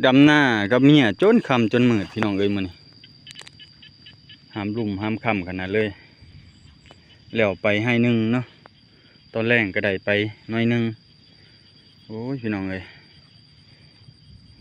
ดำหน้ากับเมียจนค่ำจนมืดพี่น้องเอ้ยมื้อนี้ห้ามรุ่มห้ามค่ำขนาดเลยแล้วไปให้หนึ่งเนาะตอนแรกก็ได้ไปน้อยหนึ่งโอ้ยพี่น้องเอ้ย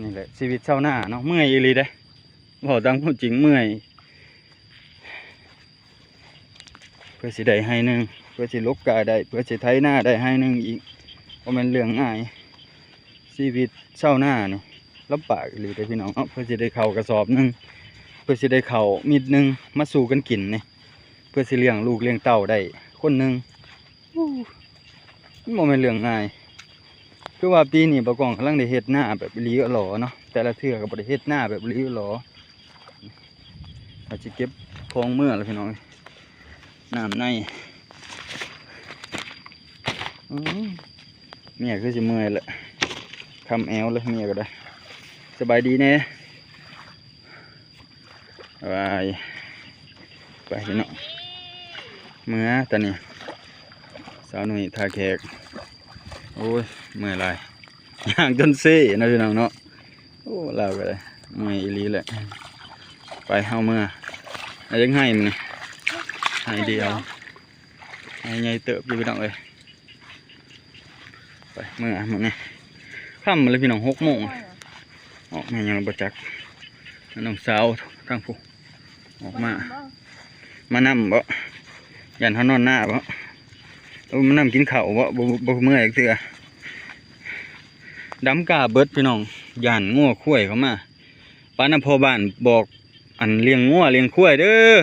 นี่แหละชีวิตชาวนาเนาะเมื่อยอีหลีเด้บอกตามความจริงเมื่อยเพื่อสิได้ให้หนึ่งเพื่อสิลกกาได้เพื่อสิไถหน้าได้ให้หนึ่งอีกเพราะมันเรื่องง่ายชีวิตชาวนานี่ลำบากอีหลีเด้พี่น้องเพื่อสิได้เข้ากระสอบหนึ่งเพื่อสิได้เข้ามิดหนึ่งมาสู่กันกินนี่เพื่อสิเลี้ยงลูกเลี้ยงเต้าได้คนหนึ่งมันบ่แม่นเรื่องง่ายคือว่าปีนี้บ่กองกำลังได้เฮ็ดหน้าแบบอีหลีหล่อเนาะแต่ละเทื่อก็บ่ได้เฮ็ดหน้าแบบอีหลีหล่ออาจสิเก็บของเมื่อแล้วพี่น้องน้ำในเมียคือสิเมื่อยแหละคำแอวเลยเมียก็ได้สบายดีแน่ไปพี่น้องเมื่อตอนนี้สาวหนุ่ยทาแขกโอ้ยเมื่อยลายย่างจนเซ่นะพี่น้องเนาะโอ้เราก็เลยเมื่อยอีหลีแหละไปเฮาเมื่ออะไรยังให้มันนี่ให้เดียวให้ใหญ่เติบอยู่พี่น้องเอ้ยไปเมื่อมันนี่ค่ำมาเลยพี่น้อง6 โมงออกมายังบ่จักน้องสาวทางผู้ออกมานั่มบ่ยันเขานอนหน้าบ่มานั่งกินข้าวบ่เมื่อยเถื่อดำกาเบิดพี่น้องยันงัวคุ้ยเขามาป้าน้ำพอบ้านบอกอันเลี้ยงงัวเลี้ยงคุ้ยเด้อ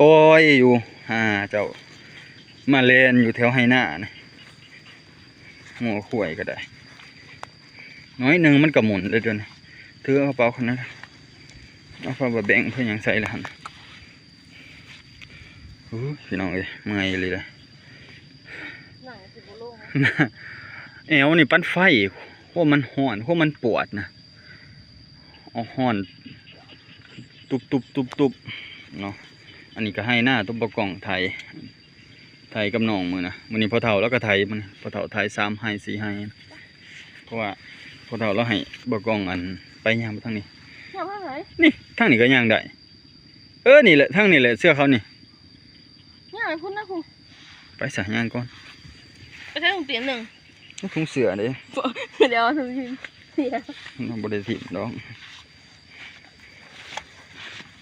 ปล่อยอยู่เจ้ามาเล่นอยู่แถวไฮหน้านะงัวคุ้ยก็ได้น้อยหนึ่งมันก็หมุนเลยเดี๋ยวนี้ถือเอาเปล่าคนนั้นเอาเปล่าแบ่งเพื่อยังใส่ละหันพี่น้องเอ้ยเมื่อยเลยนะแอวนี่ปั้นไฟพวกมันห่อนพวกมันปวดนะห่อนตุบเนาะอันนี้ก็ให้หน้าตุ๊บประกองไทยกับน้องมือนะมือนี้พอเท่าแล้วก็ไทยมันพอเท่าไทย3 ให้ 4 ให้เพราะว่าพอเท่าแล้วให้ประกองอันไปย่างไปทางนี้นี่ทางนี้ก็ย่างได้นี่แหละทางนี้แหละเสื้อเขานี่ย่างคุณนะคุณไปใส่ย่างก่อนไปใช้ถุงเตียนหนึ่งถุงเสือเด้เดี๋ยวถุงทีเสียน้องบริสิทธิ์น้อง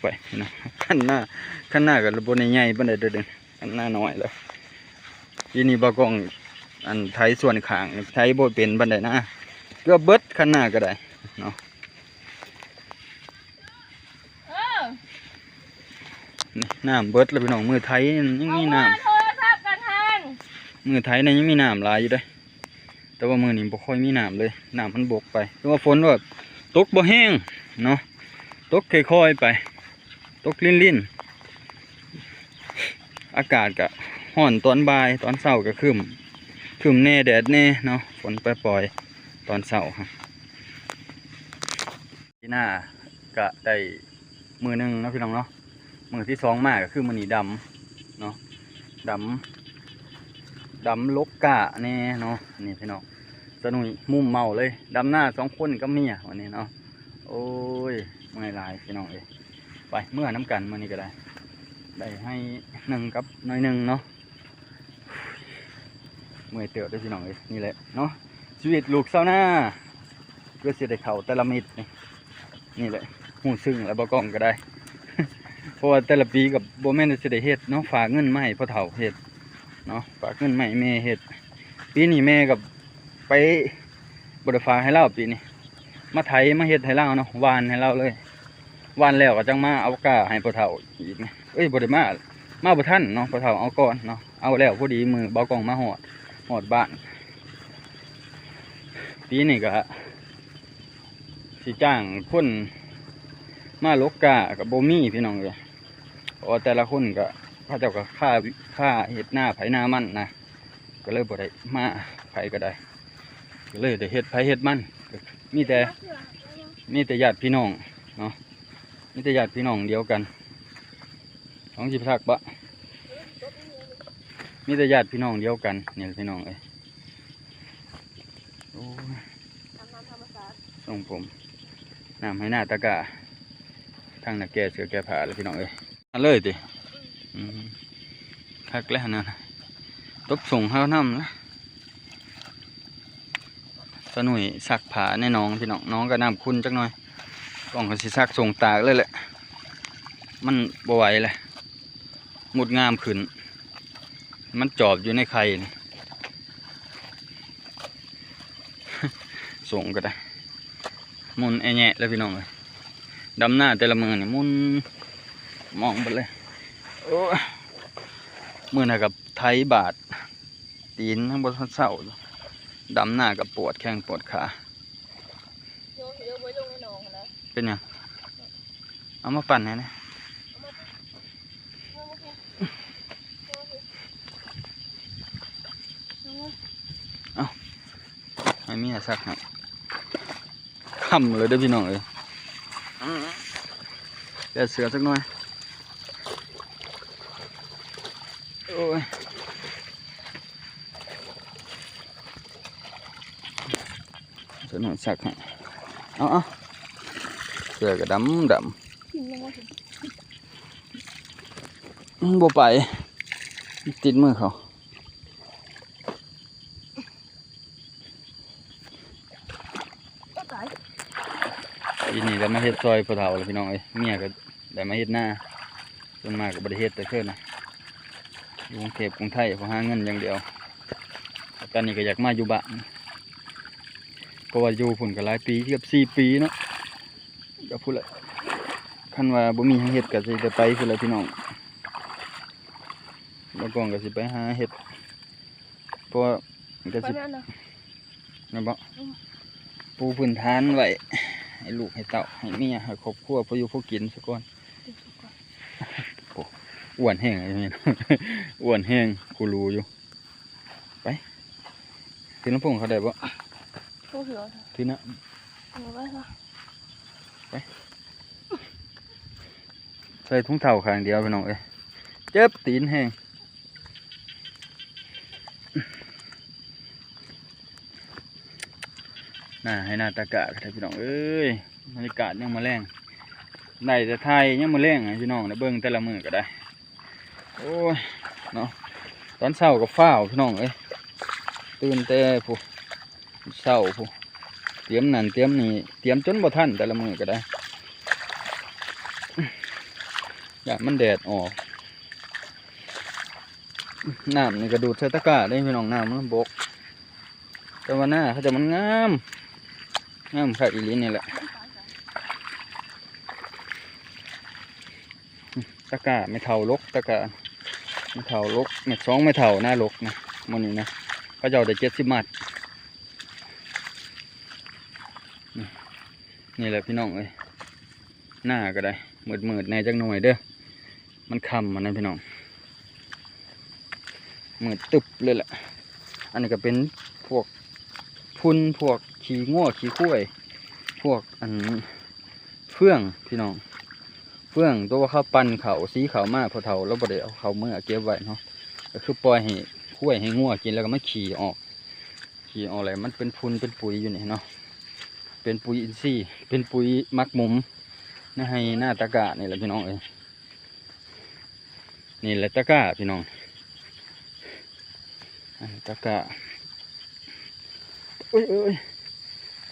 ไปนะขั้นหน้ากับบนใหญ่บันไดเดินขั้นหน้าน้อยเลยทีนี้บากองอันไทยส่วนขางไทยโบเป็นบันไดนะก็เบิดขั้นหน้าก็ได้เนาะน้ำเบิดแล้วพี่น้องมือไทยยังมีน้ำมือไทยเนี่ยยังมีน้ำลายอยู่ด้วยแต่ว่ามือนี่บ่ค่อยมีน้ำเลยน้ำมันบกไปเพราะว่าฝนแบบตกบ่แห้งเนาะตกค่อยๆไปตกลิ่นอากาศก็ร้อนตอนบ่ายตอนเช้าก็ครึ้มแน่แดดแน่เนาะฝนปล่อยๆตอนเช้าครับที่หน้าก็ได้มือหนึ่งนะพี่น้องเนาะมือที่2มากก็คือมือนี่ดำเนาะดำลกกะแน่เนาะนี่พี่น้องสนุยมุ่มเมาเลยดำหน้า2 คนกับเมียวันนี้เนาะโอ้ยไม่ลายพี่น้องเอ้ยไปเมื่อน้ำกันมื่อนี้ก็ได้ให้1กับน้อย1เนาะเมื่อยเติบด้วยพี่น้องเอ้ยนี่แหละเนาะชีวิตลูกชาวนาเพื่อเสียได้เข่าแต่ละมิดนี่แหละหูซึ่งแล้วบ่กล้องก็ได้ เพราะว่าแต่ละปีกับโบแม่นจะได้เฮ็ดเนาะฝากเงินมาให้พ่อเฒ่าเฮ็ดเนาะฝากเงินมาให้แม่เฮ็ดปีนี้แม่กับไปบริฝากให้เราปีนี้มาไถมาเฮ็ดให้เราเนาะวานให้เราเลยวานแล้วก็จังมาเอากาให้พ่อเฒ่าอีกนะบ่ได้มาบ่ทันเนาะพ่อเฒ่าเอาก่อนเนาะเอาแล้วพอดีมือเบากองมาหอดบ้านปีนี้ก็สิจ้างคนมาลกกากับโบมี่พี่น้องเลยเพราะแต่ละคนก็เขาเจ้าก็ค่าเห็ดหน้าไผหน้ามันนะก็เลยบ่ได้มาไผก็ได้ก็เลยได้เห็ดไผเห็ดมันมีแต่ญาติพี่น้องเนาะมีแต่ญาติพี่น้องเดียวกันของจิพักบะมีแต่ญาติพี่น้องเดียวกันเนี่ยพี่น้องเอ้ยโอ้ส่งผม น้ำให้หน้าตะกะทางน่ะแก่เสือแก่ผ้าแล้วพี่น้องเอ้ยมาเลยติคักแล้วนั่นตบส่งเฮาน้ำนะตะหนุ่ยซักผ้าในน้องพี่น้องน้องก็น้ำคุ้นจักหน่อยกล่องก็สิซักส่งตากเลยแหละมันบ่ไหวเลยหมุดงามขึ้นมันจอบอยู่ในไข่นี่ ส่งก็ได้มุนแอะแยะแล้วพี่น้องเลยดำหน้าแต่ละมือนี่มุนมองไปเลยโอ้ยมือหน้ากับไทยบาดตีนทั้งบนเสาอยู่ดำหน้ากับปวดแข้งปวดขา โยเดี๋ยวไว้ลงในหนองนะ เป็นยังเอามาปั่นให้นะให้เมียซักให้ค่ำเลยเด้อพี่น้องเอ้ยแกเสือสักหน่อยโอ้ยจะหน่อยซักให้เอาเสือก็ดำบ่ไปติดมือเขาทีนี้เรามาเฮ็ดซอยพอเฒ่าแล้วพี่น้องเอ้ยเมียก็ได้มาเฮ็ดหน้าส่วนมากก็บ่ได้เฮ็ดแต่เพิ่นนะอยู่กรุงเทพกรุงไทยพอหาเงินอย่างเดียวตอนนี้ก็อยากมาอยู่บ้านเพราะว่าอยู่พุ่นก็หลายปีเกือบ4 ปีเนาะก็พูดละคันว่าบ่มีหยังเฮ็ดก็สิได้ไปพุ่นละพี่น้องแล้วก่อนก็สิไปหาเฮ็ดเพราะว่าก็สินะบ่ปูพื้นฐานไว้ให้ลูกให้เต้าให้เมียให้ครอบครัวพออยู่พอกินซะก่อนอ้วนแห้งไอ้นี่ อ้วนแห้งกูรู้อยู่ไปถือน้ำผงเขาได้บ่ถือนะไปใส่ถุงเท้าข้างเดียวพี่น้องเอ้ยเจ็บตีนแห้งน่าให้หน้าตากะครับพี่น้องเอ้ยบรรยากาศยังมาแรงได้แต่ไทยยังมาแรงพี่น้องนะเบิ่งแต่ละมือก็ได้โอ้ยเนาะตอนเช้าก็ฟ้าวพี่น้องเอ้ยตื่นแต่ผู้เช้าผู้เตรียมนั่นเตรียมนี่เตรียมจนบ่ทันแต่ละมือก็ได้อยากมันแดดออกน้ำนี่กระดูดใส่ตะกร้าได้พี่น้องน้ำมันบกแต่ว่าหน้าเขาจะมันงามค่ะอีลีนี่แหละตะกร้าไม่เท่าลกตะกร้าไม่เท่าลกเม็ด2ไม่เท่าหน้าลกนะมันนี่นะเขาจะเอาได้70 มัดนี่แหละพี่น้องเอ้ยหน้าก็ได้มืดในจังหน่อยเด้อมันค่ำมันนะพี่น้องมืดตึบเลยแหละอันนี้ก็เป็นพวกพุ่นพวกขี้ง่วขี้ข้วยพวกอันเฟื่องพี่น้องเฟื่องตัวว่าเขาปั่นเขาสีเขามากพอเท่าแล้วบ่ได้เอาเขาเมื่อเก็บไว้เนาะก็คือปล่อยให้ข้วยให้ง่วกินแล้วก็มาขี่ออกอะไรมันเป็นพุ่นเป็นปุ๋ยอยู่นี่เนาะเป็นปุ๋ยอินทรีย์เป็นปุ๋ยมักมุมนะให้หน้าตะกะนี่แหละพี่น้องเอ้ยนี่แหละตะกะพี่น้องตะกะเอ้ย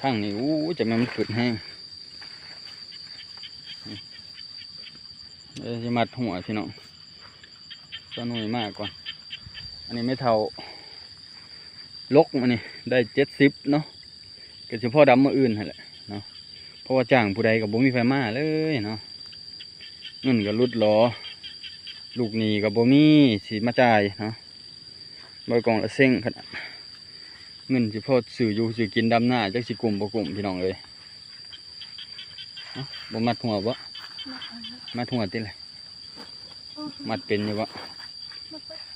ทางนี้จะมันขึ้นแห้งจะมัดหัวพี่น้องตัวหน่อยมากก่อนอันนี้ไม่เท่าลกมันนี่ได้70เนาะก็เฉพาะดำมืออื่นนั่นแหละเนาะเพราะว่าจ้างผู้ใดกับบ่มีไฟมาเลยเนาะเงินก็รุดล้อลูกหนี้กับบ่มีสิมาจ่ายเนาะใบกองละเซ็งขนาดเงินสิพอสื่ออยู่สื่อกินดำหน้าจักสิกลุ่มบ่กลุ่มพี่น้องเลยบ่มัดหัวบ่มัดหัวติเลยมัดเป็นอยู่บ่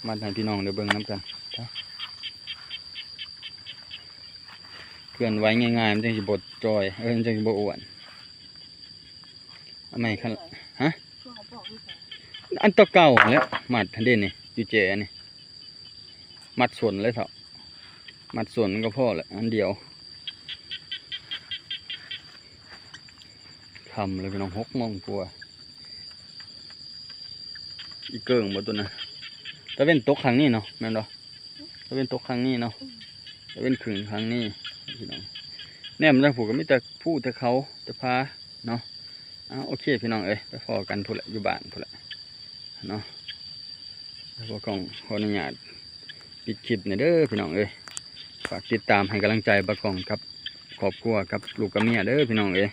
มัดให้พี่น้องเดี๋ยวเบิ่งน้ำกันเพื่อนไว้ง่ายๆมันจังสิบ่จอยมันจังสิบ่อ้วนอันไหนคันฮะอันตัวเก่าแล้วมัดทันเด่นนี่อยู่เจนี่มัดส่วนเลยเถอะมัดส่วนก็พอแหละอันเดียว คำเลยพี่น้อง6 โมงกว่าอีเกิ่งบ่ตัวนะตะเว้นตกครั้งนี้เนาะแม่นบ่ตะเว้นตกครั้งนี้เนาะตะเว้นครึ่งครั้งนี้พี่น้องแนมทางผู้ก็มีแต่ผู้แต่เขาแต่พาเนาะโอเคพี่น้องเอ้ยไปพอกันพุ่นแหละอยู่บ้านพุ่นแหละเนาะแล้วก็ขออนุญาตปิดคลิปนี่เด้อพี่น้องเอ้ยฝากติดตามให้กำลังใจบะกองครับครอบครัวกับลูกกับเมียเด้อพี่น้องเอ้ย